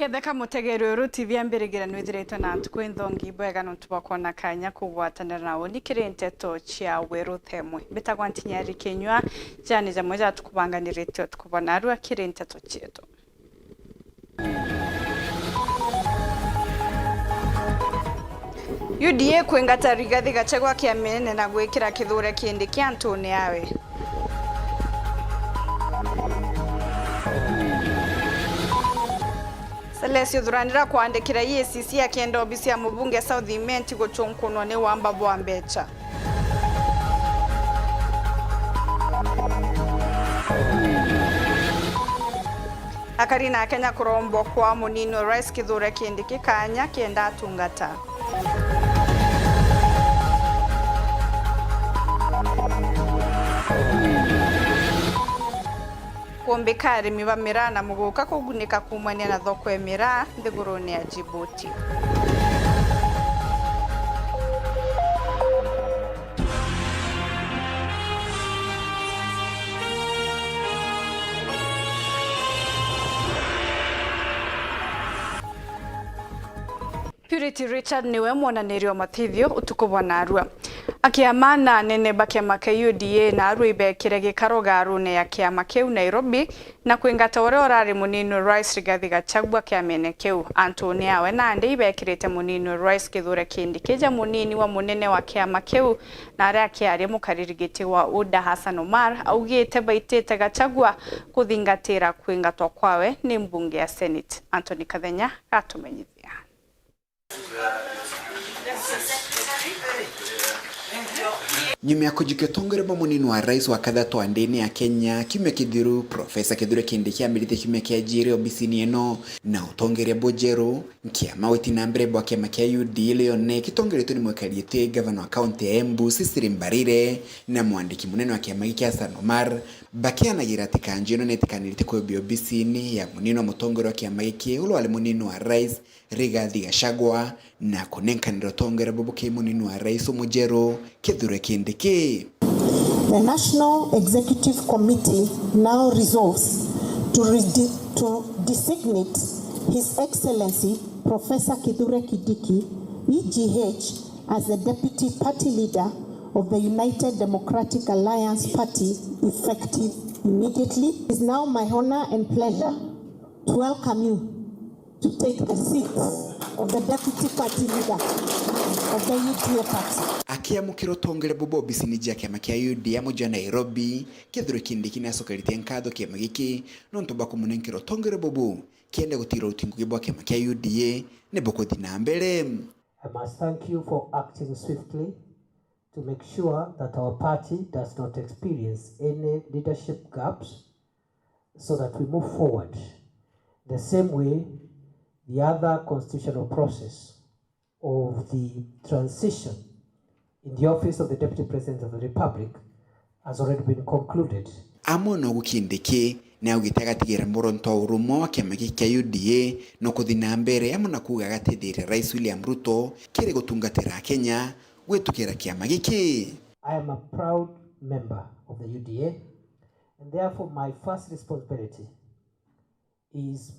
Ketheka mutegero Weru TV ambirigirano ithiretwe na ntukwinthongi bwega ntubakona kanya kugwatanira nawo nikire Nteto cia Weru themwe betagwa NTINYARI KINYUA jani jamwe ja tukubanganiretwe tukubona aru akire Nteto cietu UDA kwingata Rigathi Gachagua kiamene na gwikira kithure kindi kia Antoni yawe Celesio Dhuranira kuandikira EACC akienda obisi ya mubunge South Imenti guchunkunwa ni wamba bwa mbecha. Akarina Kenya kurombo kwa munino rais kithure kindi kikanya kienda atungata. Kuombekari miba Miraa na muguka kugunika kumwania na thoko ya Miraa thiguruni ya Djibouti. Purity Richard niwe mwananirio mathithio utukubwa na arua. Akiamana nene bakiama ka UDA na aru ibekire gikaro garune ya kiama kiu Nairobi na kuingata ore orari munino Rais Rigathi Gachagua kiamene kiu Antoni yawe na ande ibekirite munino Rais kithure kindi kija munini wa munene wa kiama kiu na aria kiari mukaririgiti wa Uda Hassan Omar augite baitite Gachagua kuthingatira kuingatwa kwawe ni mbunge ya Senate. Antoni Kathenya atumenyithia. Nyuma ya kujiketongera munini wa rais wa kadhato andeni ya Kenya kimya kithiru Profesa Kithure Kindiki amirite kimya kia jiri obisini eno na utongere bojero nkiama weti na mbere bwa kiama kia UDA leone kitongereto ni mwekaliete gavana wa kaunti ya Embu Sisiri Mbarire na mwandiki munene wa kiama kia Hassan Omar bakiana giratika njino netikanirite kwa obisini ya munini wa mutongero wa kiama kia ulo wale munini wa rais Rigathi Gachagua na kunenkanira tongera boboke munini wa rais omujero Kithure Kindiki. The National Executive Committee now resolves to designate His Excellency Professor Kithure Kindiki, EGH, as the Deputy Party Leader of the United Democratic Alliance Party effective immediately. It is now my honor and pleasure to welcome you to take the seat of the Deputy Party Leader of the UDA Party. Akiamukira tongere bobo obisini ja kiama kia UDA moja Nairobi Kithure Kindiki na sokarite nkado kiama giki nontoba kumunenkiro tongere bobo kienda gutira utingu gibwa kiama kia UDA ne boko dina mbele. I must thank you for acting swiftly to make sure that our party does not experience any leadership gaps so that we move forward the same way the other constitutional process of the transition in the office of the Deputy President of the Republic has already been concluded. Amono gukindiki na ugitagatigera muronto urumo kiama kia UDA no kuthina mbere amona kuga gatethire Rais William Ruto kire gutungatira Kenya gwetukira kiama giki. I am a proud member of the UDA and therefore my first responsibility is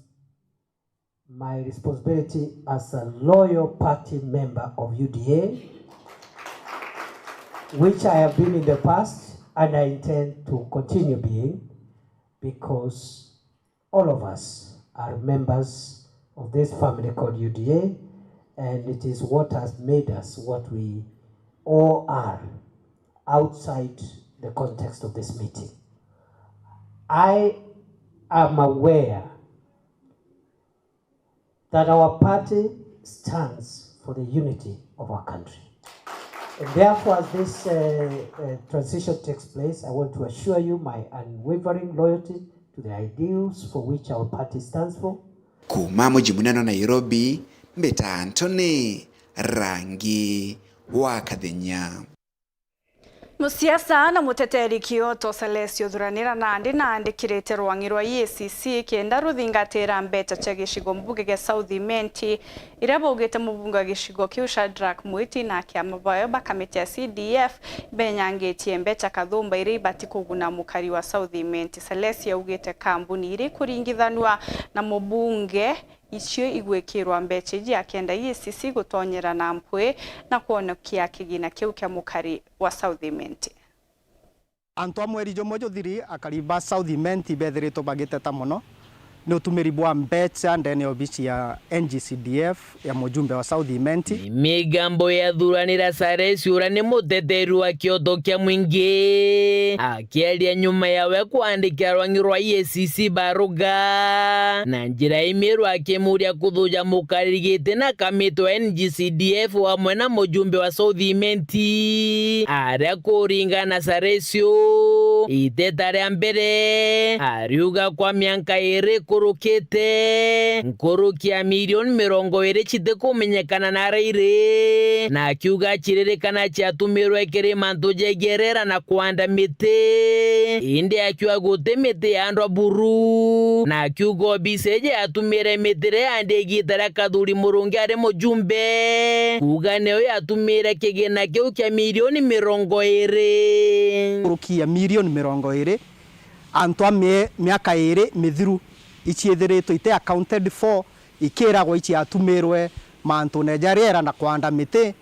my responsibility as a loyal party member of UDA, which I have been in the past and I intend to continue being, because all of us are members of this family called UDA, and it is what has made us what we all are outside the context of this meeting. I am aware that our party stands for the unity of our country. And therefore, as this transition takes place, I want to assure you my unwavering loyalty to the ideals for which our party stands for. Kuma mujimunano Nairobi, Mbeta Antoni, Rangi, Wakathenya. Musiasa na muteteri Kyoto Celesio Dhuranira na andikirite rwangirwa EACC kienda ruthingatira mbecha cha gishigo mbuge ge South Imenti irabo ugete mubunga gishigo kiu Shadrack Mwiti na kiama bayo bakamiti ya CDF benyangetie mbecha kathumba iri ibati kuguna mukari wa South Imenti. Celesio ugete kambuni iri kuringithanwa na mubunge icio igwikirwa mbecheji akenda EACC gutonyera na mpwe na kuonokia kigina kiu kia mukari wa Southiment. Anto amweri jomo jothiri akariba Southiment bethiritwo bagiteta muno ni utumiri bwa mbecha ndene obici ya NGCDF ya mujumbe wa Southiment. Migambo ya thuranira Saresi ura ni muteteru wa kioto kia mwingi akiaria nyuma yawe kuandikia rwangi rwa EACC baruga na njira imiru akimuria kuthuja mukaririgite na kamiti wa NGCDF hamwe na mujumbe wa Southiment aria kuringana Saresi iteta ria mbere ariuga kwa mianka iri kurukite nkurukia milioni 20 chite kumenyekana na raire na akiuga chiririkana chiatumirwe kiri mantu jegerera na kuanda miti indi akiuga gute miti ya andwa buru na akiuga obiseje atumire mitire ande gitara kathuri murungi ari mujumbe kuga neo yatumire kigina kiu kia milioni 20 kurukia milioni 20 antwa miaka iri mithiru ichiethiritwo ite accounted for ikiragwo ichi atumirwe mantu nejariera na kwanda miti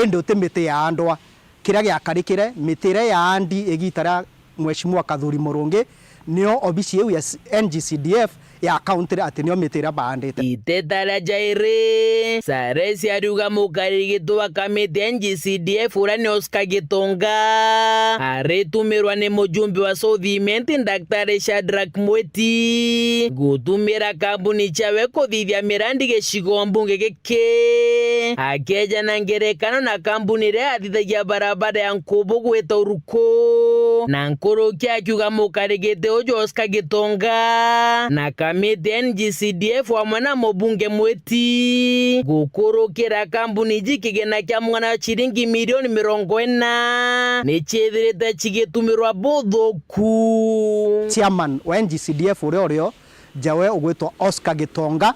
indi uti miti ya andwa kiria giakarikire mitire ya andi igitara mheshimiwa Kathuri Murungi nio obici ya NGCDF ya county ati nio mitira bandite iteta la jaire Saresi ariuga mukarigito wa kamiti NGCDF ura ni Oscar Gitonga aritumirwa ni mujumbe wa Southiment Dr. Shadrack Mweti gutumira kambuni chawe kuthithia mirandi gicigo mbunge giki akeja na ngerekano na kambuni ria athithagia barabara ya Nkubu gwita Uruko na nkurukia akiuga mukarigito ujo Oscar Gitonga na kamiti NGCDF hamwe na mubunge Mweti gukurukira kambuni jikigena kia mwana chiringi milioni 40 ni chethirite chigitumirwa buthuku. Chairman wa NGCDF urio jawe ugwitwa Oscar Gitonga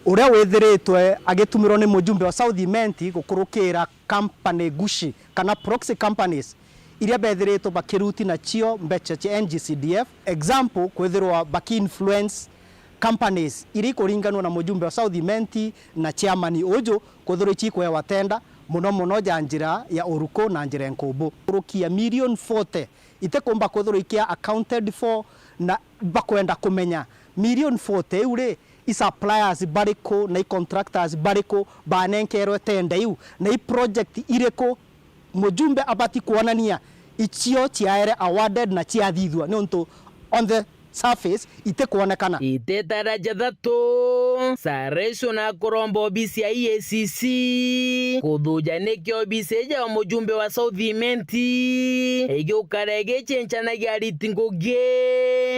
uria withiritwe agitumirwo ni mujumbe wa Southiment gukurukira company gushi kana proxy companies iria bethiritwo bakiruti na chio mbecha cha NGCDF example kwithirwa baki influence companies iri kuringanwa na mujumbe wa Southiment na chairman ujo kwithirwa ichi kwa watenda muno janjira ya Uruko na njira Nkubu kurukia milioni 40 ite komba kwithirwa ikia accounted for na bakwenda kumenya milioni 40 ure suppliers bariko na contractors bariko banenkerwe tenda yu na i project ireko mujumbe abati kuonania ichio chiaere awarded na chiathithwa ni untu on the surface ite kuonekana ite daraja thatu Saresi na kuromba obisi ya EACC kuthuja nikio obisi ya mujumbe wa Southiment igiukarege chenchanagia aritingugi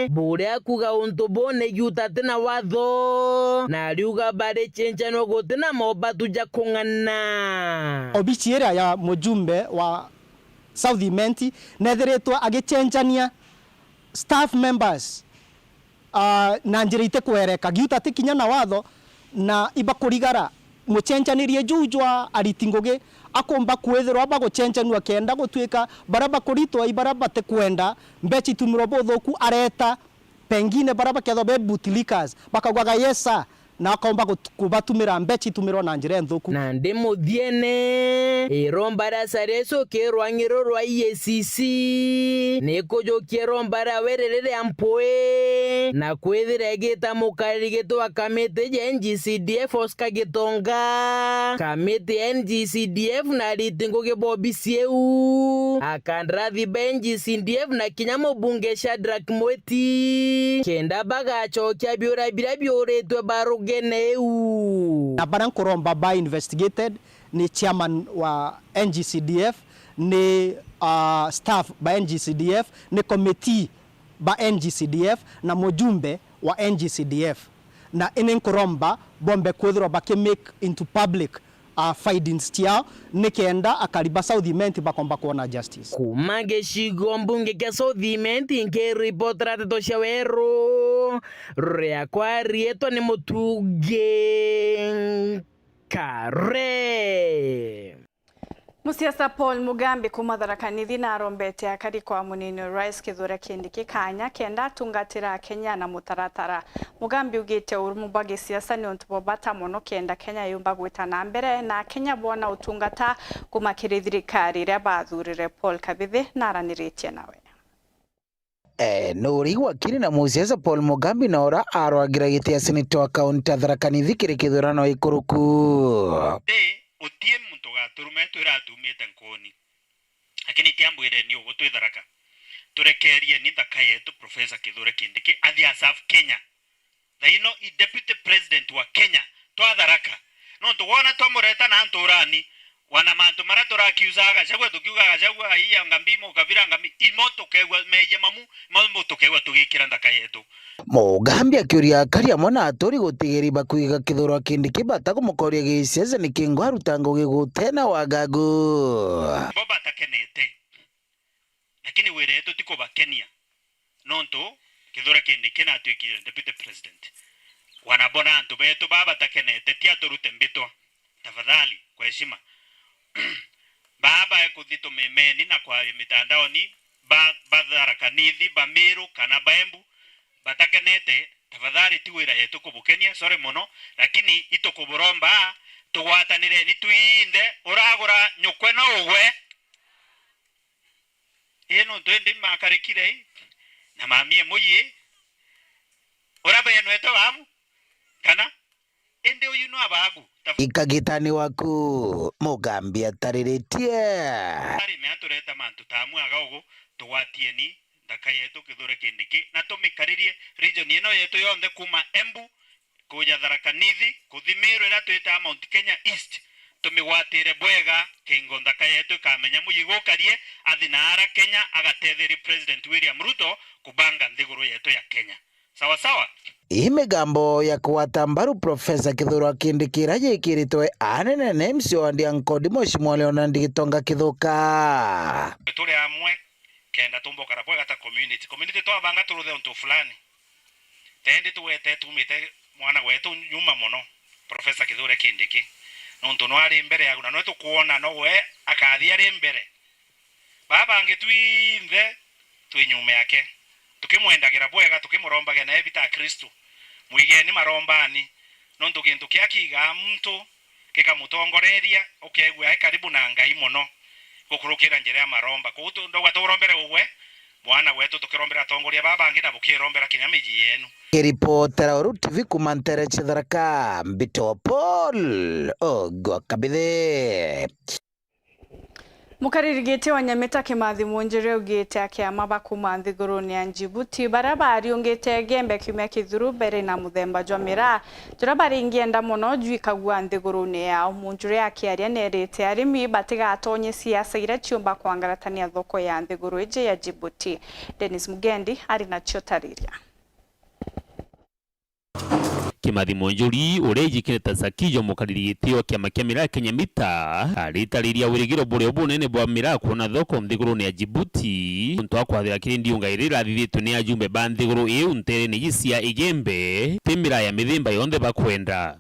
buria kuga untu bone giutate na watho na riuga bare chenchano gote na mobatu ja kung'ana obisi ya mujumbe wa Southiment nethiritwa agichenchania staff members na njira ite kwereka giuta tikinya na watho na iba kurigara muchenchanirie jujwa aritingugi akomba kwethirwa baguchenchanua kenda gutwika baraba kuritwa ibaraba te kwenda mbechi tumiro bothoku areta pengine baraba ketho be bootlickers bakagwaga yesa na akomba kubatumira mbechi tumiro na njira nthuku na ndi muthiene irombara Sareso kirwangiro rwa EACC nikujo kirombara wererere ampwe na kwithira gita mukarigito wa kamiti ya NGCDF Oscar Gitonga kamiti NGCDF na ritingo gebobisieu akandrathi NGCDF na kinyamo bunge Shadrack Mweti kenda bagachokia biura biuretwe barugeneu na baran kuromba ba investigated ni chairman wa NGCDF ni staff ba NGCDF ni committee ba NGCDF na mujumbe wa NGCDF na inen kuromba bombe kwethro ba make into public findings tiao nikenda akariba Southiment bakomba kuona justice kumage shigo mbunge kia Southiment nke reportera teto cia Weru ria kwa rieto ni mutuge kare Musiasa Paul Mugambi kuma Tharaka Nithi na arombete akari kwa munini Rais Kithure Kindiki kanya kenda tungatira Kenya na mutaratara. Mugambi ugite urumubage siasa ni ontubo bata mono kenda Kenya yumba gwita na mbere na Kenya bona utungata kumakiri thirikari ria bathurire Paul Kabithi na araniritie nawe. Nuri wakiri na musiasa Paul Mugambi na ora arwagira gitia seneta wa kaunti ya Tharaka Nithi kiri kithurano ikuruku. Utie muntu gaturume twiratumite nkoni lakini tiambwire ni ugo twi Tharaka turekerie ni thaka yetu Professor Kithure Kindiki athia serve Kenya thaino i deputy president wa Kenya twa Tharaka no tuwona twamureta na nturani wana mantu mara turakiuzaga chagwa tukiugaga chagwa iya ngambimo kavira ngambi imoto kegwa meje mamu tukegwa tugikira thaka yetu. Mugambi akiuria karia mona atori gutigiri bakuiga Kithure Kindiki batagumukoria giciaca ni kingo arutango gigutena wagagu boba takenete lakini wereto tiko bakenia nonto Kithure Kindiki na tuikire deputy president wanabona antu beto baba takenete tia turute mbitwa tafadhali kwa heshima baba ekuthito memeni na kwa mitandaoni ba Tharaka Nithi ba Meru kana Embu batakenete tafadhali tiwira yetu kubukenia sore mono lakini itokuburomba tugwatanire ni twinde uragura nyukwe no ugwe eno twende makarikire na mamie muyi urabe yeneto bamu kana ende uyu no abagu ikagitani waku Mugambi atariritie ari me atureta mantu tamu agago tugwatie ni thaka yetu Kithure Kindiki na tumikaririe region ino yetu yonde kuma Embu kuja Tharaka Nithi kuthi Meru ira twita Mount Kenya East tumigwatire bwega kingo thaka yetu kamenya muyigokarie athinara Kenya agatetheri President William Ruto kubanga nthiguru yetu ya Kenya sawa sawa. Imigambo ya kuwatambaru Professor Kithure Kindiki rayikiritwe anene nemsio andia nkodi mheshimiwa Leonard Gitonga Kithuka tuli amwe kenda tumboka rabwega ta community to abanga turuthe onto fulani tende tuwete tumite mwana wetu nyuma mono Professor Kithure Kindiki nonto no ari mbere yagu na no tukuona no we akathi ari mbere baba angetwinde twinyume yake tukimwendagira bwega tukimurombaga na ebita Kristo mwigeni marombani nonto kintu kiakiga muntu kikamutongoreria okegwa karibu na Ngai mono gukurukira njira ya maromba kutu ndo gwaturombere ugwe mwana wetu tukirombera tongoria baba angina bukirombera kinyamiji yenu. Reporter wa TV kumantere Tharaka mbito Paul ogwa Kabithi Mukaririgite wa Nyamita Kimathi Munjire ugite akiama bakuma nthiguruni ya Djibouti barabari ungite gembe kiumia kithuru bere na muthemba jwa Miraa turabari ingienda muno juikagua nthiguruni ya Munjire akiaria nerite arimi batigatonye siasa ira ciumba kwangaratania thoko ya nthiguru ije ya Djibouti. Dennis Mugendi ari na chotariria Kimathi Munjuri urejikire tasakijo mukaririgitio kiama kia Miraa Kenyamita aritariria wirigiro burio bunene bwa Miraa kuona thoko nthiguruni ya Djibouti untu akwathira kirindi ungairira thithitwe ni ajumbe ba nthiguru iu ntere ni gisia igembe ti Miraa ya mithemba yonthe bakwenda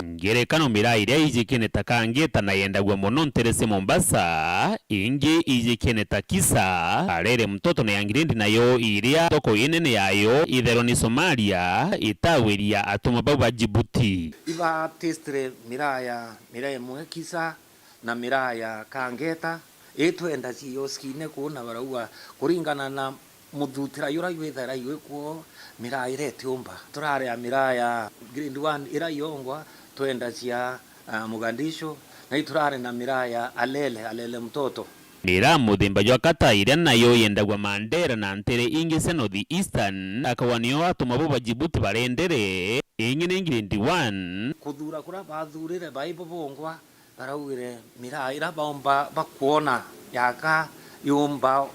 ngerekano Miraa iria ijikene takangeta na yendagwa muno nterese Mombasa ingi ijikene takisa arere mtoto na yangirindi nayo iria thoko inene yayo ithero ni Somalia itawiria atuma baba Djibouti iva testre Miraa Imwe kisa na Miraa ya kangeta etwenda cioskine kuona barauga kuringana na muthutira yura yethera yekwo Miraa iretiumba turare ya Miraa ya grade 1 ira yongwa twenda cia Mogadishu na iturare na Miraa ya alele mtoto Miraa muthemba jwa kata iria nayo yendagwa Mandera na ntere ingi se North Eastern akawanio atuma baba Djibouti barendere ingi ni grade 1 kuthura kura bathurire baibo bongwa baraugire Miraa ira baomba bakuona yaka yumba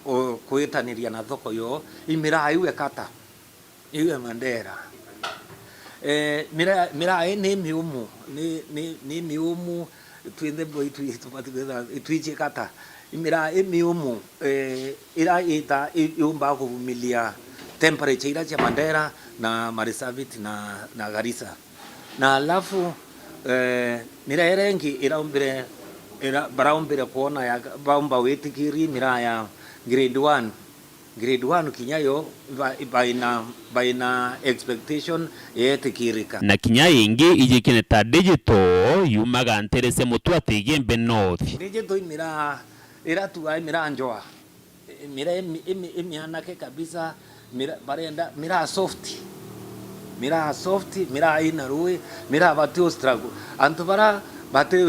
kuitaniria na thoko yo Miraa iwe kata iwe Mandera Miraa ni miumu ni miumu twende boy twiche kata Miraa miumu ira ita yumba kuvumilia temperature ira ya Mandera na Marsabit na Garissa na alafu Miraa rengi ira umbire era baraombere kuona ya baumba wetikiri Miraa ya grade 1 kinyayo baina expectation yetikirika na kinya ingi ijikine ta digital yumaga nterese mutu atigembe north digital Miraa era tu ai Miraa njoa Miraa imianake kabisa Miraa soft Miraa ina ruwe Miraa batio struggle antubara bate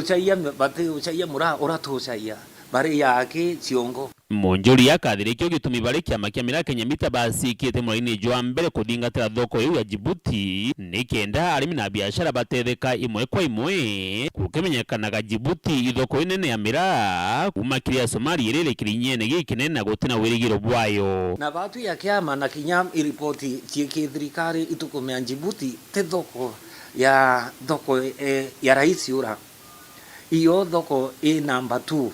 uchaiya mura oratu uchaiya bare yake ciongo Monjori akathirikio gitumi bari kiama kia Miraa Kenya Mita basikite mwini jwa mbere kudingatira thoko iu ya Djibouti nikenda arimi na biashara batetheka imwe kwa imwe kukimenyekanaga Djibouti ithoko inene ya Miraa kumakiria Somalia riri kirinyene gikinene na gutina wirigiro bwayo na batu ya kiama na kinyam iripoti chieke thirikari itukumea Djibouti te thoko ya rais ura iyo thoko number 2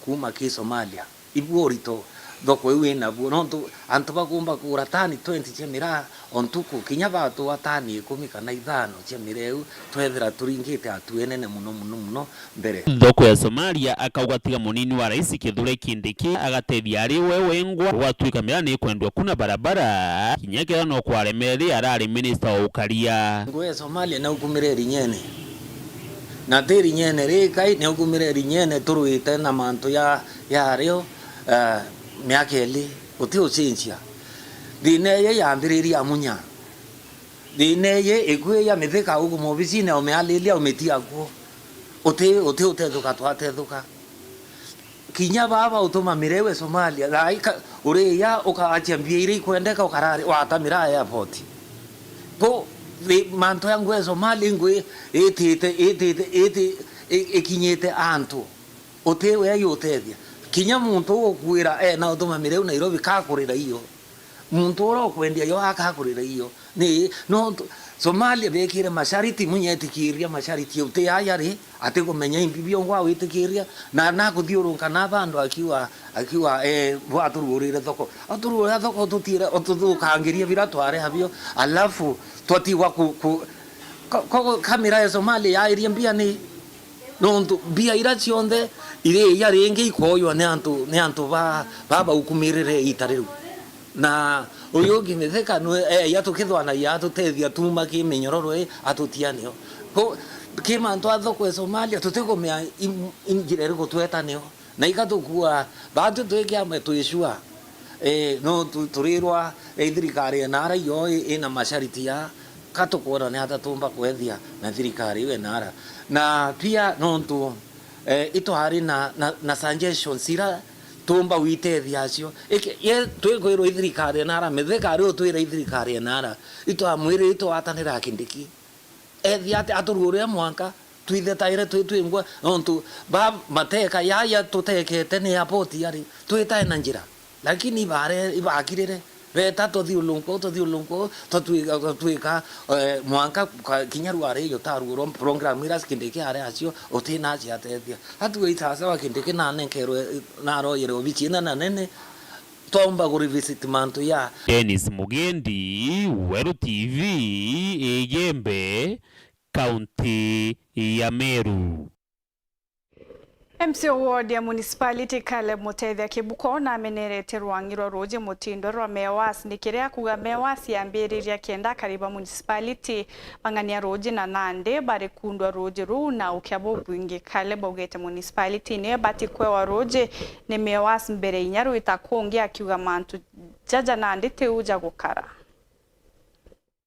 kuma ki Somalia ibuorito thoko iwe na buonto antuba kumba kura tani 20 cia Miraa ontuku kinya batu watani 10 kana 5 cia Mireu twethira turingite atuenene muno mbere thoko ya Somalia akaugatiga munini wa rais Kithure Kindiki agatethia ari wengwa gwatuika Miraa ni kwendwa kuna barabara kinyakira no kwaremere arari minister wa ukaria ngwe Somalia na ukumireri nyene na teri nyene rekai ne ukumireri nyene turuite na mantu ya rio miakeli uti ucincia dineye yambiriria munya dineye egwe ya mithika ugu mobicine o mealilia o metia guo uti utethuka twatethuka kinya baba utuma mirewe Somalia laika ureya ukaachia mbiri kwendeka ukarari wata Miraa airport go manto yangu ya Somalia ngwe ete ekinyete antu utewe yotethia kinya muntu okwira na utuma Mireu Nairobi kakurira iyo muntu ora okwendia yo akakurira iyo ni no Somalia bekire mashariti munyetikiria mashariti ute ayari ate kumenya imbibio ngwa witikiria na kuthiurunka na bandu akiwa bwatururire thoko atururira thoko tutira otukangiria biratware habio alafu twatiwa ku kamera ya Somalia ya iria mbia ni nontu bia ira cionthe ire ya ringi ikoyo ne antu baba ukumirire itariru na uyu ngimetheka no ya tukithwana ya tutethia tuma ki minyororo atutianio ko kimantu athoko Somalia tutigomea ingirere gutwetanio na igatukua batu twekia metwishua no turirwa thirikari nara yo ina mashariti ya katukora ne atatumba kwethia na thirikari we nara na pia nontu ito hari na suggestions ira tumba witethia acio ye twigwirwo thirikari nara methekari o twira thirikari nara ito amwire ito atanira Kindiki ethia aturure mwanka twithetaire twingwa nontu ba mateka ya tutekete ni airport yari twitae na njira lakini ibakirire beta tothiulunko twika mwanka kinyarware yo taruro program ira Kindiki are acio utina cia tethia atuita sawa Kindiki na nenkero na royere obichina na nene tomba go revisit mantu ya Dennis Mugendi, Weru TV, Igembe, County ya Meru. MCO ward ya municipality Caleb Mutethia Kibuko na amenerete rwangiro roje mutindo rwa mewas nikiria kuga mewas yambiriria kenda kariba municipality bangania roje na nande bare kundwa roje ru na ukiabo bwingi Caleb ugete municipality ne bati kwewa roje ne mewas mbere inyaru itakongia akiuga mantu jaja nande teuja gukara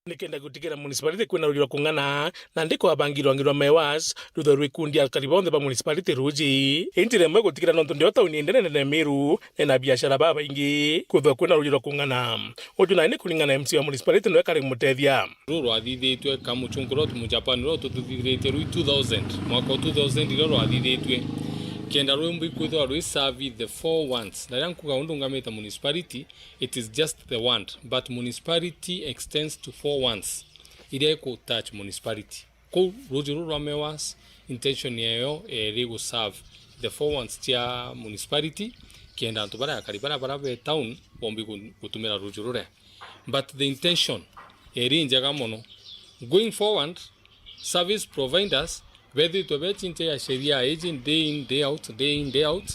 nikenda gutikira municipality kwina ruriro kungana na ndiko abangirwa mewas rutho rwikundia karibonde ba municipality ruji intire mwe gutikira nonto ndio tauni ndene na Meru na biashara baba ingi kutho kwina ruriro kungana ujuna ni kulingana MC wa municipality no Caleb Mutethia ruro athithitwe kamuchunguro tu Japan ro tuthithirite ru 2000 mwaka 2000 ro athithitwe kenda rumbi kwithwa rwi serve the 4 ones na yankuga undungamita municipality it is just the one but municipality extends to 4 ones ire ko touch municipality ko rujuru ramewas intention yayo eri serve the 4 ones tia municipality kenda ntubara karibara be town bombi gutumira rujurure but the intention eri njaga mono going forward service providers bethi to bechinche ya sheria agent day in day out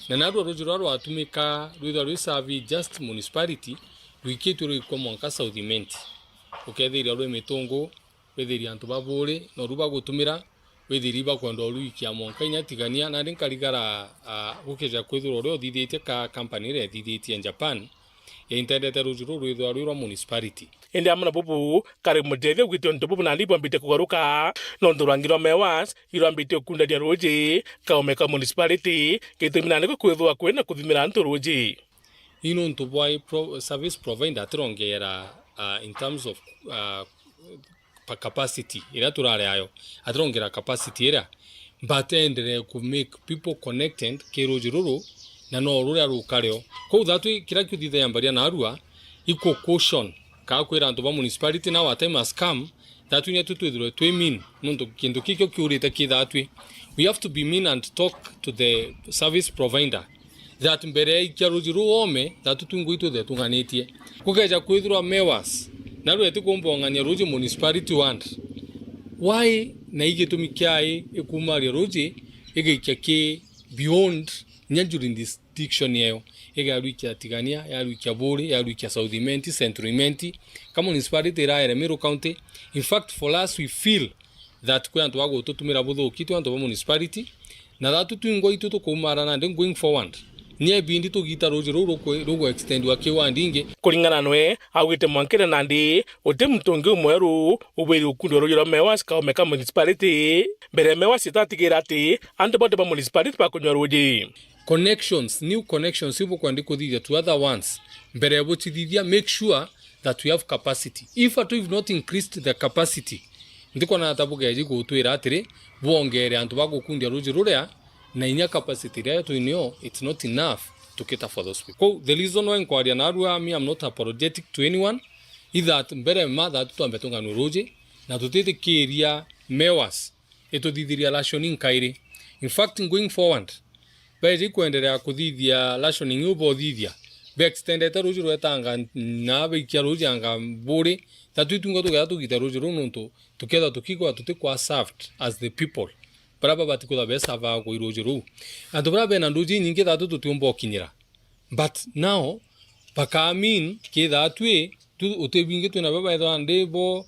na naro rojoro atumika rwitha serve just municipality rwikitu rwikomwanka southiment ukethiria rwe mitungu wethiria antu babure no ruba gutumira wethiri bakwenda rwikia monka inyatigania na nkarigara gukeja kwithura ro thithite ka company re thithite Japan intendete rujuru rwitha rwa municipality ende amana bubu kare mudede gwito ntobu na libo mbite kugaruka no ndurangiro mewas iro mbite kunda dia roje kaomeka municipality kitumina ne kwithwa kwena kuthimira ntoroje ino ntobwai service provider atrongera in terms of capacity ira turare ayo atrongera capacity ira but endere ku make people connected kerojiruru na no rura rukareo ko thatu kira kyuthitha yambaria na arua iko caution ka kwira antu ba municipality na what time has come that we need to do to mean no kindu kikyo kyurite kithatu we have to be mean and talk to the service provider that mbere ikyarujiru ome that tunguito the tunganitie kukeja kwithura mewas na rwete kumbongania roji municipality want why na igetumikiai ekumaria roji egekake beyond during this diction yeo egaruikia tigania yaruikia bore yaruikia southiment centriment kama municipality ra Meru county. In fact for us we feel that kwa antu wago tutumira butho kitu antu ba municipality na that tuingo itu to kumarana then going forward nie bindi to gita roje rogo extend wa kiwa ndinge kulingana nwe awite mwankere nandi otemtonge mweru ubiri ukundo roje mewas ka omeka municipality bere mewas itatigira ati antu ba municipality pa kunywa roje connections, new connections, people can decode to other ones. But make sure that we have capacity. If at all we've not increased the capacity, ndiko na tabuga yaji go to iratire, buongere antu bago kundi roji rorea, na inya capacity there to know it's not enough to cater for those people. The reason why inquiry na arua me I'm not apologetic to anyone. Either mbere mother to ambetonga no roji, na tutete keria mewas, eto didiria rationing kairi. In fact, going forward, beji kuendelea kuthithia rationing ubo thithia be extended roji rwetanga na be kia roji anga bore tatu tungo to gita roji rununto together tukigwa tutikwa served as the people braba batikuda be sava go roji ru and braba na roji nyingi tatu tutumbo kinyira but now pakamin ke datwe tu utebinge tu na baba edo andebo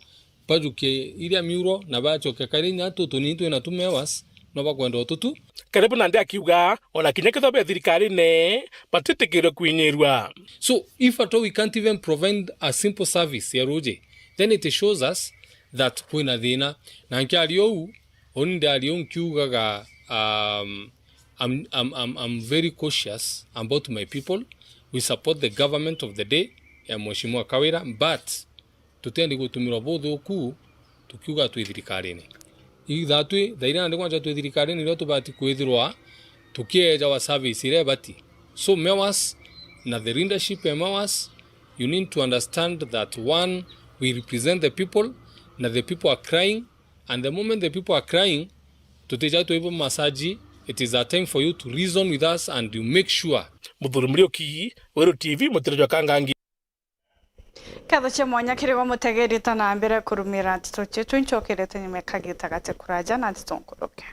pajuke iria miuro na bacho kekarinya tu tunito na tumewas no bakwenda tutu karibu nande akiuga ona kinyeketho be thirikari ne patitikiro kwinyirwa. So if at all we can't even provide a simple service ya roje, then it shows us that kuna thina na nkiario ondario nkiugaga I'm very cautious about my people. We support the government of the day ya Mheshimiwa Kawira, but tutendi gutumira bodho ku tukiuga tu thirikari ne ithatwe thaira ndi kwanja tu thirikari ni ryo bati kwithirwa tukieja wa service ire bati. So mewas na the leadership mewas, you need to understand that one, we represent the people na the people are crying, and the moment the people are crying tuteja tu ibo masaji, it is a time for you to reason with us and you make sure. Muthurumrioki Weru TV mutirijwa kangangi Katho cha mwanya kirigo mutegerita na mbere kurumira ntito chetu nchokerete nyimekagita gate kuraja na ntitonkoroke.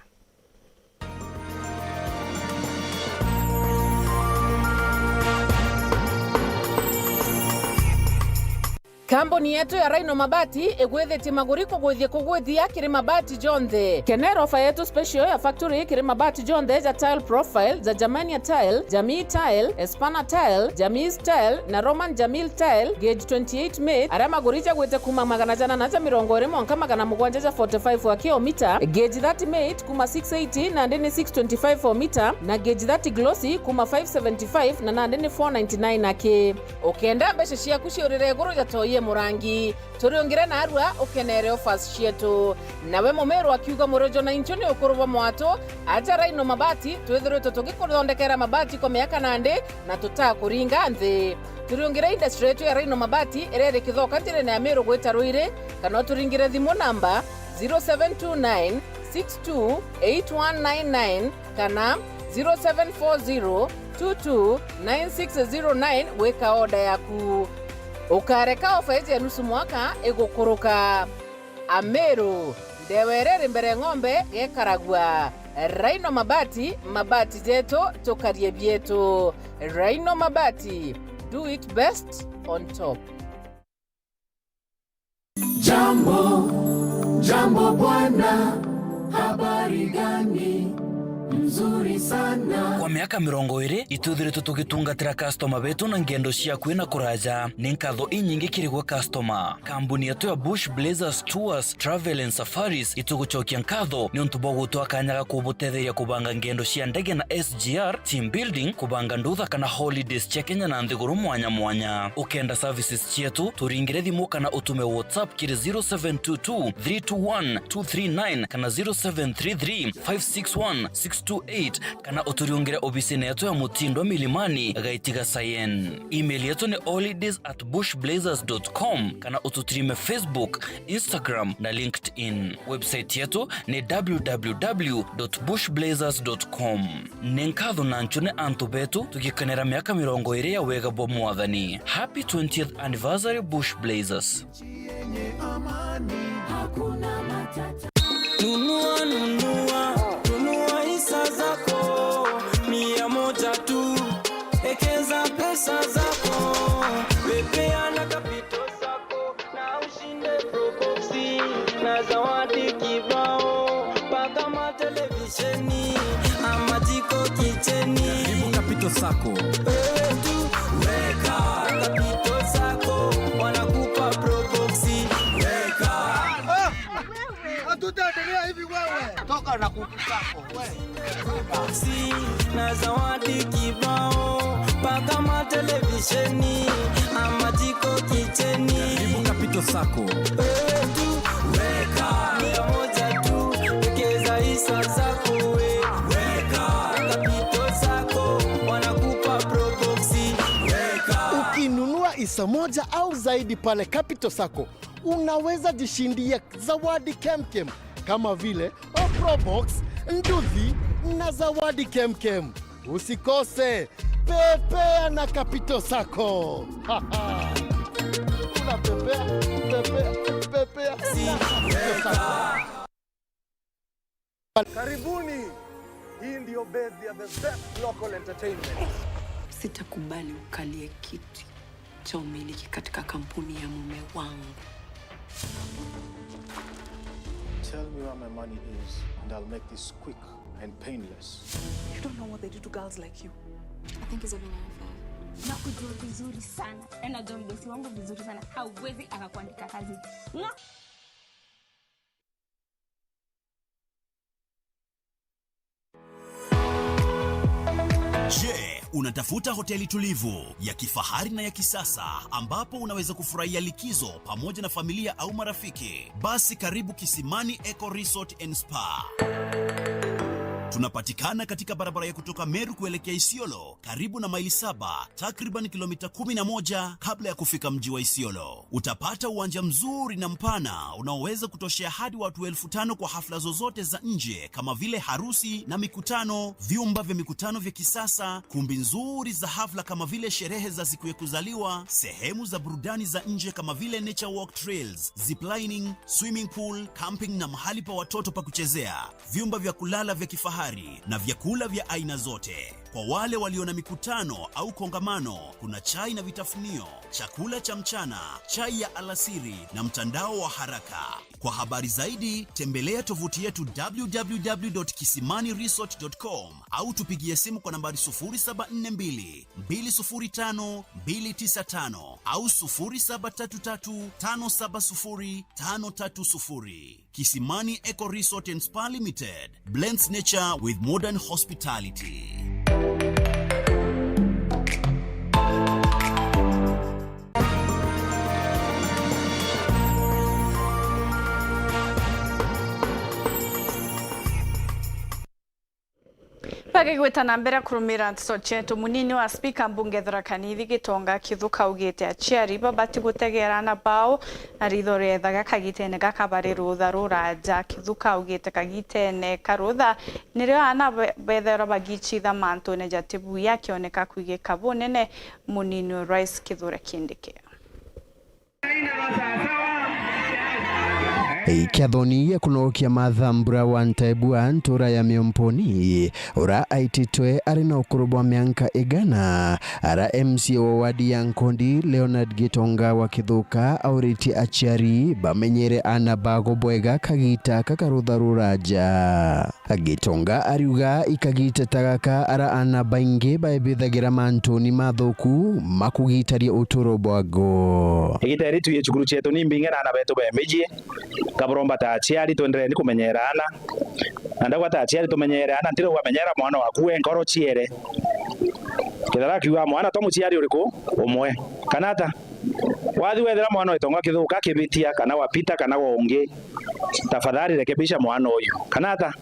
Kamboni yetu ya Rhino Mabati egwethete maguriko gwithie kugwithia kiri mabati jonthe. Kenero ofa yetu special ya factory kiri mabati jonthe ja tile profile za Germania tile, Jamii tile, Espana tile, Jamii tile na Roman Jamil tile gauge 28 made. Ara maguricha gwete kuma magana jana na 120 mwanka magana mugwanja ja 45 wa kilomita, gauge 30 made kuma 680 na ndeni 625 for meter na gauge 30 glossy kuma 575 na ndeni 499 nake. Okenda beshe shia kushirire guru ja toye murangi turiongire na arua ukenere offers cietu nawe Meru akiuga murojo na inchoni ukuruba mwato aja Rhino Mabati twethirwe tutugikuthondekera mabati kwa miaka nande na tutakuringa nthi. Turiongire industry yetu ya Rhino Mabati irere kithoka ntire ya Meru gweta ruire kana turingire thimu namba 0729 628199 kana 0740 229609 weka order yaku. Ukareka ofa ya nusu mwaka egukuruka. Meru ndewerere mbere ng'ombe gekaragwa. Raino Mabati, mabati zetu tukarie bietu. Raino Mabati, do it best on top. Jambo bwana, habari gani? Mzuri sana. Kwa miaka 20 ituthiritwe tugitungatira customer betu na ngendo cia kwina kuraja ni nkatho inyingi kirigwa customer. Kambuni yetu ya Bush Blazers Tours Travel and Safaris itugucokia nkatho ni untu bogutu akanyaga kubutetheria kubanga ngendo cia ndege na SGR, team building, kubanga ndutha kana holidays cia Kenya na nthiguru mwanya mwanya. Ukenda services cietu turingire thimu kana utume WhatsApp kiri 0722 321 239 kana 0733 561 628 kana uturiungire obisine yetu ya Mutindo Milimani gaitiga Sayen. Email yetu ni holidays@bushblazers.com kana ututrime Facebook, Instagram na LinkedIn. Website yetu ni www.bushblazers.com. Nenkatho nanchune antu betu tukikanera miaka 20 ya wega bo mwathani. Happy 20th anniversary Bush Blazers. Nunua hisa zako 100 tu, ekeza pesa zako, pepea na kapito zako na ushinde proboxi na zawadi kibao mpaka matelevisheni ama jiko kicheni. Karibu kapito zako tu, weka kapito zako wanakupa proboxi, weka tutaendelea hivi wewe. Toka na kukisako wewe. Na zawadi kibao mpaka matelevisheni ama jiko kicheni. Karibu kapito sako. Tu weka 100 tu, ekeza hisa zako weka kapito sako wanakupa proboxi, weka. Ukinunua hisa moja au zaidi pale Capital Sacco unaweza jishindia zawadi kemkem kama vile Probox, nduthi na zawadi kemkem. Usikose, pepea na Capital Sacco. Una pepea Karibuni. Hii ndio best ya the best local entertainment. Sitakubali ukalie kiti cha umiliki katika kampuni ya mume wangu. Tell me where my money is and I'll make this quick and painless. You don't know what they do to girls like you. I think it's a bit unfair. Nakujua vizuri sana. Na najua mdosi wangu vizuri sana. Hauwezi akakuandika kazi. No. Je, unatafuta hoteli tulivu ya kifahari na ya kisasa ambapo unaweza kufurahia likizo pamoja na familia au marafiki? Basi karibu Kisimani Eco Resort and Spa. Tunapatikana katika barabara ya kutoka Meru kuelekea Isiolo, karibu na maili 7, takriban kilomita 11 kabla ya kufika mji wa Isiolo. Utapata uwanja mzuri na mpana unaoweza kutoshea hadi watu 5,000 kwa hafla zozote za nje kama vile harusi na mikutano, vyumba vya mikutano vya kisasa, kumbi nzuri za hafla kama vile sherehe za siku ya kuzaliwa, sehemu za burudani za nje kama vile nature walk trails, ziplining, swimming pool, camping na mahali pa watoto pa kuchezea, vyumba vya kulala vya kifahari na vyakula vya aina zote. Kwa wale walio na mikutano au kongamano, kuna chai na vitafunio, chakula cha mchana, chai ya alasiri na mtandao wa haraka. Kwa habari zaidi, tembelea tovuti yetu www.kisimaniresort.com au tupigie simu kwa nambari 0742 205 295 au 0733 570 530. Kisimani Eco Resort and Spa Limited blends nature with modern hospitality. Bagigweta na mbere kurumira Nteto chetu munini wa speaker mbunge Tharaka Nithi Gitonga kithuka ugite aciari babati gutegera na bao na ritho rethaga kagitene gakabari rutha ruraja kithuka ugite kagitene karutha nirio ana bethero bagichitha mantu ne jatibu yakioneka kwigika bunene munini wa rais Kithure Kindiki. Ikiathoni ya kunokia mathambura wa Ntaibua ntura ya Miomponi ura aititwe arina ukurubwa mianka igana ara MCO wadi ya Nkondi Leonard Gitonga wa Kithuka auriti achiari bamenyere ana bago bwega kagita kakarutharuraja. Gitonga ariuga ikagita tagaka ara ana baingi baebithagira mantoni mathuku makugitaria uturo bwago. Igiteri tuye chukuru chetu ni mbinge na beto bemeji kaburomba ta achiari tuendelee kumenyerana ndagwa ta achiari tumenyerana ntiro wamenyera mwana waku enkoro chiere kithara kiwa mwana to muchiari uriku umwe kanata wathi wethera mwana wetonga Kithuka kibitia kana wapita kana wonge tafadhali rekebisha mwana uyu kanata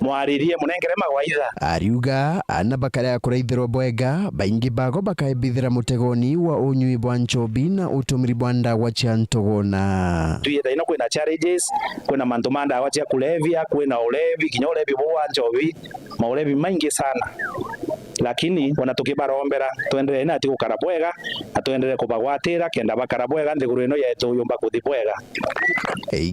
mwaririe munengere magwaitha. Ariuga ana bakara ya kuraithirwo bwega baingi bago bakaebithira mutegoni wa unyui bwa nchobi na utumiri bwa ndawa cia ntogona. Tuyeta ino kwina challenges, kwina mantu manda wa cia kulevya, kwina ulevi kinya ulevi bwa nchobi maulevi maingi sana, lakini wana tukibarombera tuendelee na tikukara bwega na tuendelee kubagwatira kenda bakara bwega nthiguru ino yetu yumba kuthi bwega.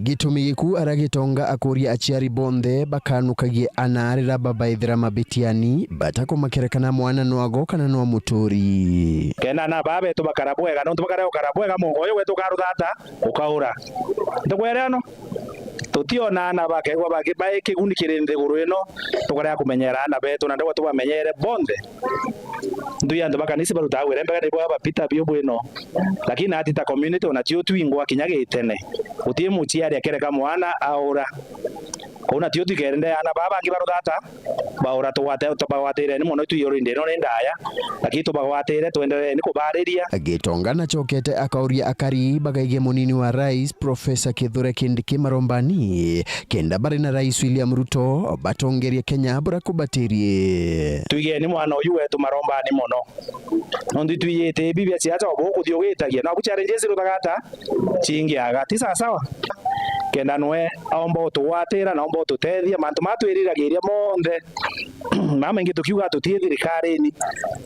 Gitumi giku aragitonga akuria achiari bonthe bakanukagie anarira babaithira mabitiani batako makerekana mwana nwago kana nwa muturi kena na babe tu bakara bwega no tubakara ukara bwega mugoyo wetu karuthata ukaura ndugwerano tutiona na bakegwa bakibae kigunikire nthiguru ino tukara kumenyerana betu na ndagwa tubamenyere bonthe nduya ndo bakanisi baruta wirembe kandi bwa bapita bio bwino, lakini ati ta community ona tio twingwa kinyage itene utie muchiari akereka mwana aura kuna tio tikerende ana baba ngibaruthata baura tubagwatire ni muno tuyori no ndaya lakini tubagwatire tuendelee ni kubariria. Gitonga na chokete akauria akari bagaige munini wa rais Profesa Kithure Kindiki marombani kenda bari na rais William Ruto batongerie Kenya bura kubatirie tuige ni mwana uyu wetu marombani muno nondi tuyete bibia ciacha oboku thiogetagia na kuchallenges rutagata chingi agati sawa kenda nwe aomba tuwatira na omba tutethia mantu matwiriragiria monthe mama ingi tukiuga tutie thirikari ni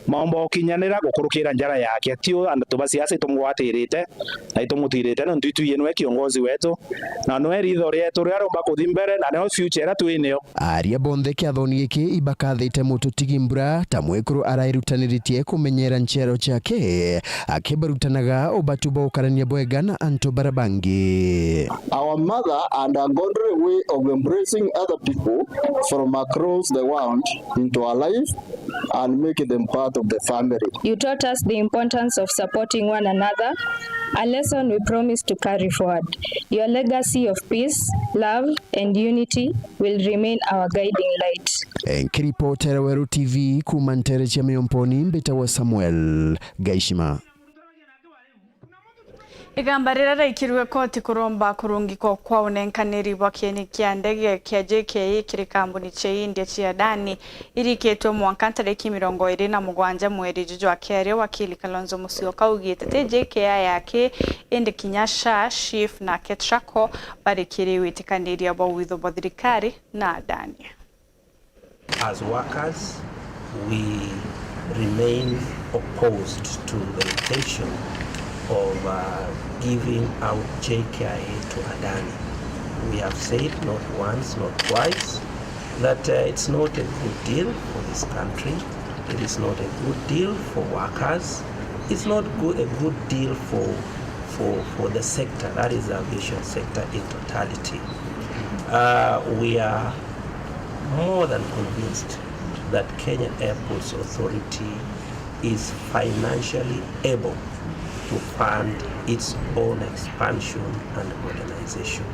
maomba ukinyanira gukurukira njara yake tio andu tubasiasa tumwatirite na itumutirite no ntuituye nwe kiongozi wetu na nwe ritho rietu ria rumba kuthi mbere na no future twinio. Aria bonthe kiathoni giki ibakathite mututigimbura ta mwekuru arairutaniritie kumenyera nchero chake akibarutanaga ubatuba ukarania bwega na anto barabangi. Our mother undergone a way of embracing other people from across the world into our life and making them part of the family. You taught us the importance of supporting one another, a lesson we promise to carry forward. Your legacy of peace, love, and unity will remain our guiding light. Nkiripotera Weru TV kumantere cha Miomponi mbita wa Samuel Gaishima. Igambarira raikirwe koti kuromba kurungiko kwa unenkaniri wa kieni kia ndege kia JKA kiri kambuni che India chia Adani iriketwe mwanka tariki 27 mweri juju wa kere wakili Kalonzo Musyoka ugitete JKA yake ende kinyasha chief na Sacco barikiri witikaniri abo witho bothirikari na Adani. As workers, we remain opposed to the intention of giving out JKA to Adani. We have said not once, not twice, that it's not a good deal for this country. It is not a good deal for workers. It's not a good deal for the sector, that is the aviation sector in totality. We are more than convinced that Kenya Airports Authority is financially able to fund its own expansion and modernization.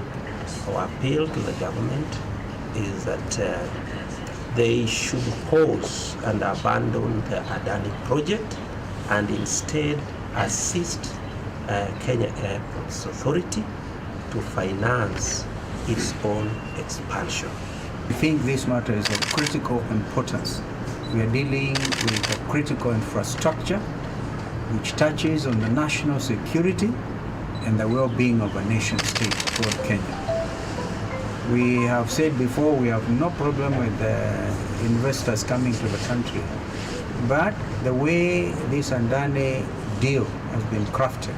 Our appeal to the government is that they should pause and abandon the Adani project and instead assist Kenya Airports Authority to finance its own expansion. I think this matter is of critical importance. We are dealing with a critical infrastructure which touches on the national security and the well-being of a nation state called Kenya. We have said before we have no problem with the investors coming to the country, but the way this Adani deal has been crafted,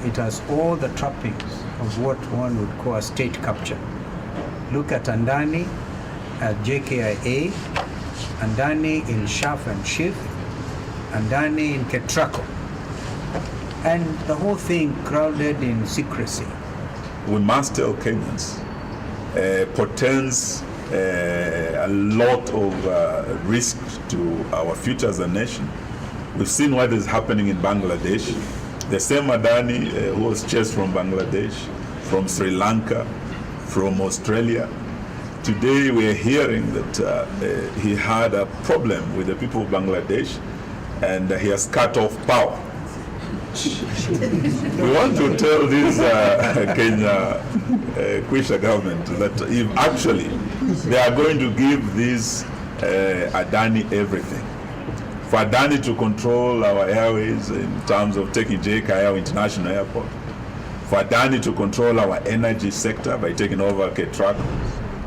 it has all the trappings of what one would call a state capture. Look at Adani at JKIA, Adani in Shaf and Shif, Adani in Ketrako. And the whole thing crowded in secrecy. We must tell Kenyans portends a lot of risk to our future as a nation. We've seen what is happening in Bangladesh. The same Adani who was chased from Bangladesh, from Sri Lanka, from Australia. Today we are hearing that he had a problem with the people of Bangladesh and he has cut off power. We want to tell this Kenya Kwisha government that if actually they are going to give this Adani everything, for Adani to control our airways in terms of taking JKIA International Airport, for Adani to control our energy sector by taking over Ketrako,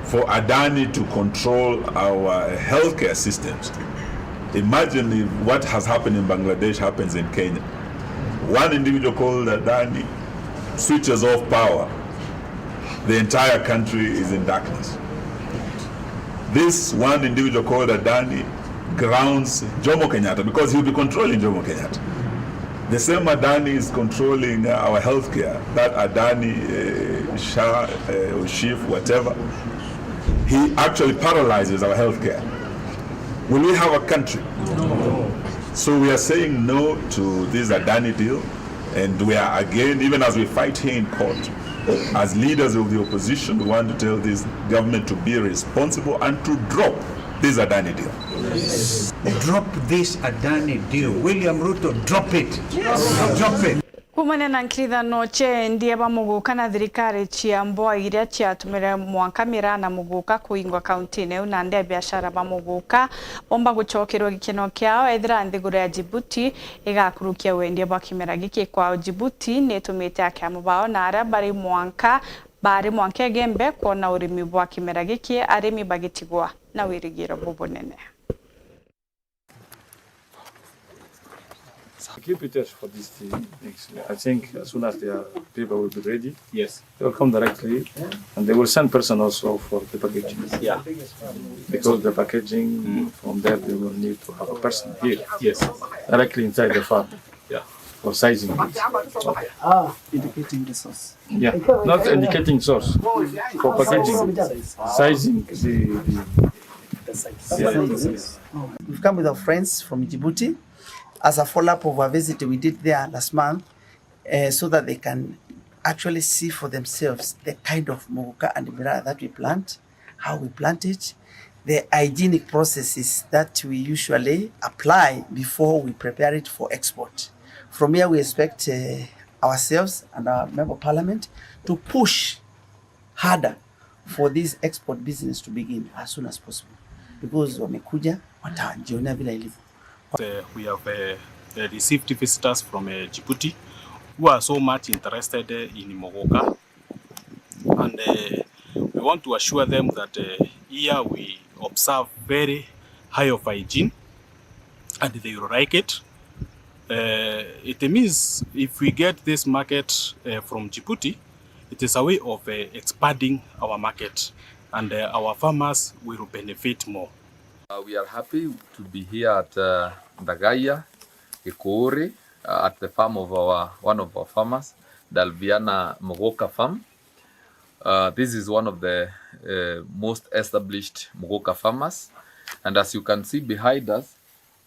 for Adani to control our healthcare systems. Imagine if what has happened in Bangladesh happens in Kenya. One individual called Adani switches off power. The entire country is in darkness. This one individual called Adani grounds Jomo Kenyatta because he'll be controlling Jomo Kenyatta. The same Adani is controlling our healthcare. That Adani, Shah, Shif, whatever, he actually paralyzes our healthcare. Will we have a country? No. So we are saying no to this Adani deal, and we are again, even as we fight here in court, as leaders of the opposition, we want to tell this government to be responsible and to drop this Adani deal. Yes. Drop this Adani deal. William Ruto, drop it. Yes. Drop it. Kumane na nklithano che ndiye bamuguka na thirikari chia mboa iria chia tumire mwanka Miraa na muguka kuingwa kaunti-ini na ndia biashara bamuguka bomba gucokerwo gikeno kiao ethira nthiguru ya Djibouti igakurukia wendie bwa kimera giki kwa Djibouti ni tumite akiamu bao na aria bari mwanka gembe kuona urimi bwa kimera giki arimi bagitigwa na wirigiro bubunene. Keep it for this thing. I think as soon as their paper will be ready, yes, they will come directly, and they will send person also for the packaging. Yeah, because the packaging from there they will need to have a person here. Yes, directly inside the farm. Yeah, for sizing. Okay. Indicating the source. Yeah, not indicating source. For packaging, sizing the size. Yeah. We've come with our friends from Djibouti as a follow-up of a visit we did there last month, so that they can actually see for themselves the kind of muguka and Miraa that we plant, how we plant it, the hygienic processes that we usually apply before we prepare it for export. From here we expect ourselves and our member of parliament to push harder for this export business to begin as soon as possible, because wamekuja watajionea vile ilivyo. We have received visitors from Djibouti who are so much interested in muguka, and we want to assure them that here we observe very high of hygiene and they will like it. It means if we get this market from Djibouti, it is a way of expanding our market, and our farmers will benefit more. We are happy to be here at Ndagaya, Ikuri, at the farm of one of our farmers, Dalviana Muguka farm. This is one of the most established Muguka farmers, and as you can see behind us,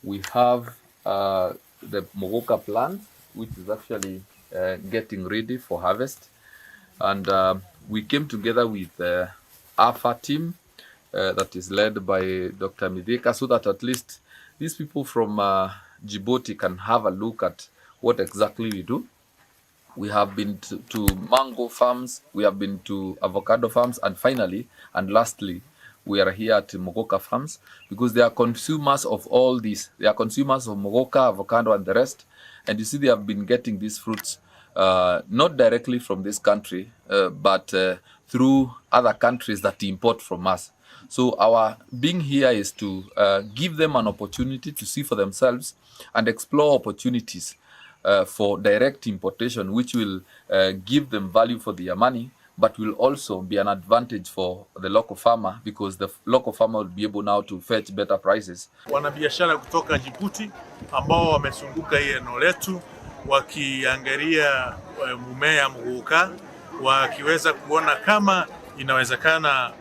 we have the Muguka plant, which is actually getting ready for harvest. And we came together with the AFA team that is led by Dr. Midhika, so that at least these people from Djibouti can have a look at what exactly we do. We have been to mango farms, we have been to avocado farms, and finally, and lastly, we are here at Muguka farms, because they are consumers of all these. They are consumers of Muguka, avocado, and the rest. And you see, they have been getting these fruits not directly from this country, but through other countries that import from us. So our being here is to give them an opportunity to see for themselves and explore opportunities for direct importation, which will give them value for their money, but will also be an advantage for the local farmer, because the local farmer will be able now to fetch better prices. Wanabiashara kutoka Djibouti ambao wamesunguka hii eneo letu wakiangalia mmea muguka, wakiweza kuona kama inawezekana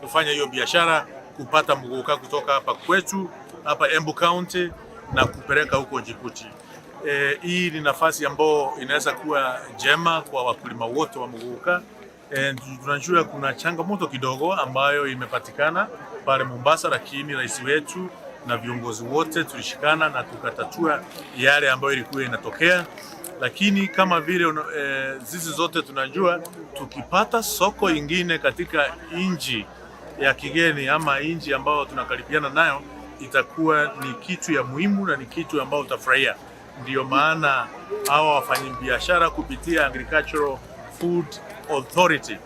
kufanya hiyo biashara, kupata muguka kutoka hapa kwetu hapa Embu County na kupeleka huko Djibouti. Hii ni nafasi ambayo inaweza kuwa jema kwa wakulima wote wa muguka. Tunajua kuna changamoto kidogo ambayo imepatikana pale Mombasa, lakini rais wetu na viongozi wote tulishikana na tukatatua yale ambayo ilikuwa inatokea. Lakini kama vile zizi zote tunajua, tukipata soko ingine katika inji ya kigeni ama inji ambayo tunakaribiana nayo, itakuwa ni kitu ya muhimu na ni kitu ambayo utafurahia. Ndio maana hawa wafanyabiashara kupitia Agricultural Food Authority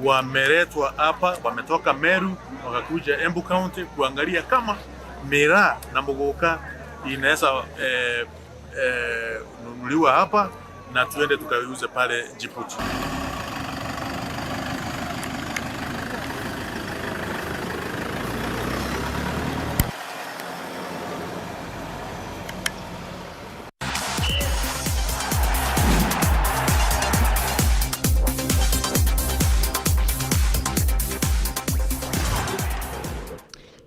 wameletwa hapa, wametoka Meru wakakuja Embu County kuangalia kama Miraa na muguka inaweza nunuliwa hapa na tuende tukaiuze pale Djibouti.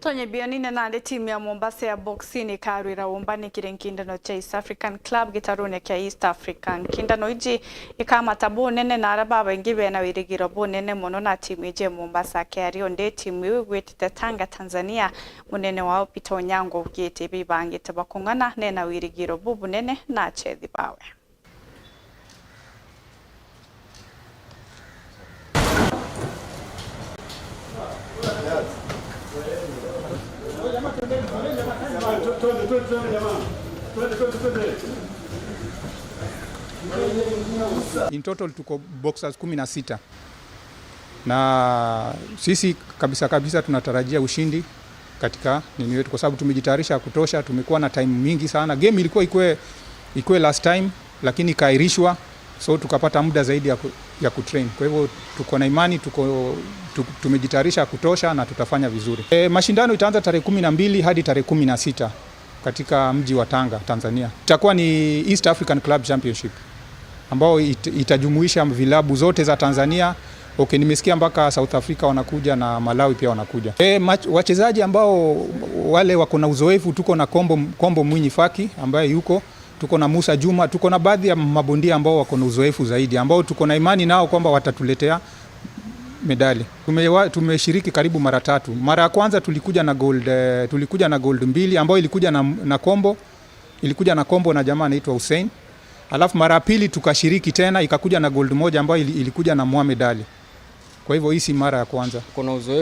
Tonye bionine nande timu ya Mombasa ya boxing ikarwira wombani kirenkindano cha East African Club gitarone kya East African kindano iji ikama tabu nene na arababa ingibe na wirigiro bo nene mono na timu ije Mombasa kari onde timu igwetete Tanga Tanzania munene wao Peter Onyango ugete bibangite bakungana nena wirigiro bo bunene na chethi bawe. In total tuko boxers 16 na sisi kabisa tunatarajia ushindi katika nini wetu, kwa sababu tumejitayarisha kutosha. Tumekuwa na time mingi sana. Game ilikuwa ikue last time, lakini ikairishwa, so tukapata muda zaidi ya kutrain. Kwa hivyo tuko na imani, tumejitayarisha kutosha na tutafanya vizuri. Mashindano itaanza tarehe 12 hadi tarehe 16 katika mji wa Tanga, Tanzania. Itakuwa ni East African Club Championship ambao itajumuisha vilabu zote za Tanzania. Okay, nimesikia mpaka South Africa wanakuja na Malawi pia wanakuja. Wachezaji ambao wale wako na uzoefu, tuko na Kombo Mwinyi Faki ambaye yuko, tuko na Musa Juma, tuko na baadhi ya mabondia ambao wako na uzoefu zaidi, ambao tuko na imani nao kwamba watatuletea medali. Tumeshiriki karibu mara 3. Mara ya kwanza tulikuja na gold 2 ambao ilikuja na Kombo, ilikuja na Kombo na jamaa anaitwa Hussein. Alafu mara pili tukashiriki tena ikakuja na gold 1 ambayo ilikuja na Mohamed Ali. Kwa hivyo hii si mara ya kwanza. Kuna uzoefu